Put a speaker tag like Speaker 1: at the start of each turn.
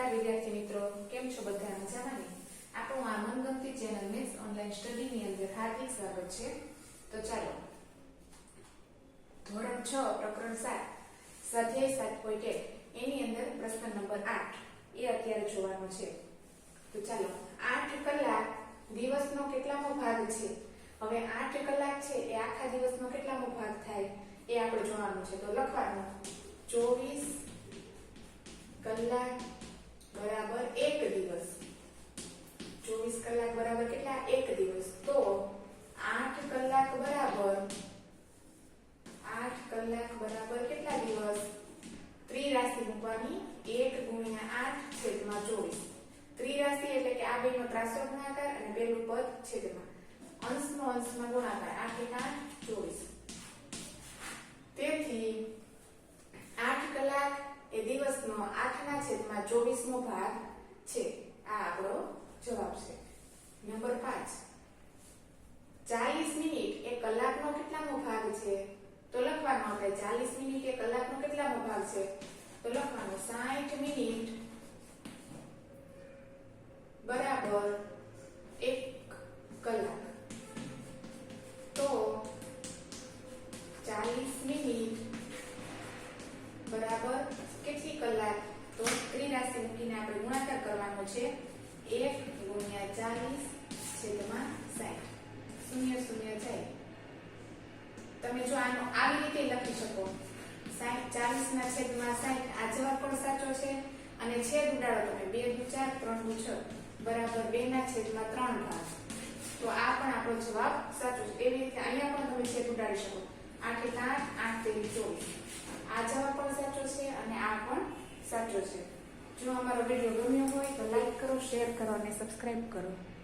Speaker 1: નમસ્કાર વિદ્યાર્થી મિત્રો, કેમ છો બધા? મજામાં ને? આપણું આ મનગમતી ચેનલ મેથ્સ ઓનલાઈન સ્ટડી ની અંદર હાર્દિક સ્વાગત છે. તો ચાલો ધોરણ 6 પ્રકરણ 7 સ્વાધ્યાય 7.1 એની અંદર પ્રશ્ન નંબર 8 એ અત્યારે જોવાનો છે. તો ચાલો 8 કલાક દિવસનો કેટલામો ભાગ છે? હવે 8 કલાક છે એ આખા દિવસનો કેટલામો ભાગ થાય એ આપણે જોવાનું છે. તો લખવાનું 24 કલાક બરાબર 1 દિવસ. 24 કલાક બરાબર કેટલા? 1 દિવસ. તો 8 કલાક બરાબર 8 કલાક બરાબર કેટલા દિવસ? ત્રિરાશિ મૂકવાની 1 × 8 છેદમાં 24. ત્રિરાશિ એટલે કે આ બેનો ત્રાસો ગુણાકાર અને પેલું પદ છેદમાં અંશનો અંશમાં ગુણાકાર 8 × 8 24. તેથી 8 કલાક એ દિવસનો 8/24મો ભાગ છે. આ આપણો જવાબ છે. નંબર 5 40 મિનિટ એ કલાકનો કેટલામો ભાગ છે? તો લખવાનું આપણે 40 મિનિટ એ કલાકનો કેટલામો ભાગ છે? તો લખવાનું 60 મિનિટ બરાબર 1 કલાક. તો 40 મિનિટ બરાબર કેટલી કલાક? તો ત્રિરાશિ મૂકીને આપણે ગુણાકાર કરવાનો છે 1 × 40 છેદમાં 60. 0 0 જાય. તમે જો આનો આવી રીતે લખી શકો 40 ના છેદમાં 60. આ જવાબ પણ સાચો છે અને છેદ ઉડાડો તમે 2 × 4 3 × 6 બરાબર 2 ના છેદમાં 3 ભાગ. તો આ પણ આપણો જવાબ સાચો છે. એવી રીતે અહીંયા પણ તમે છેદ ઉડાડી શકો 8 × 8 8 × 24. આ જવાબ પણ સાચો છે અને આ પણ સાચો છે. જો અમારો વિડીયો ગમ્યો હોય તો લાઈક કરો, શેર કરો અને સબસ્ક્રાઇબ કરો.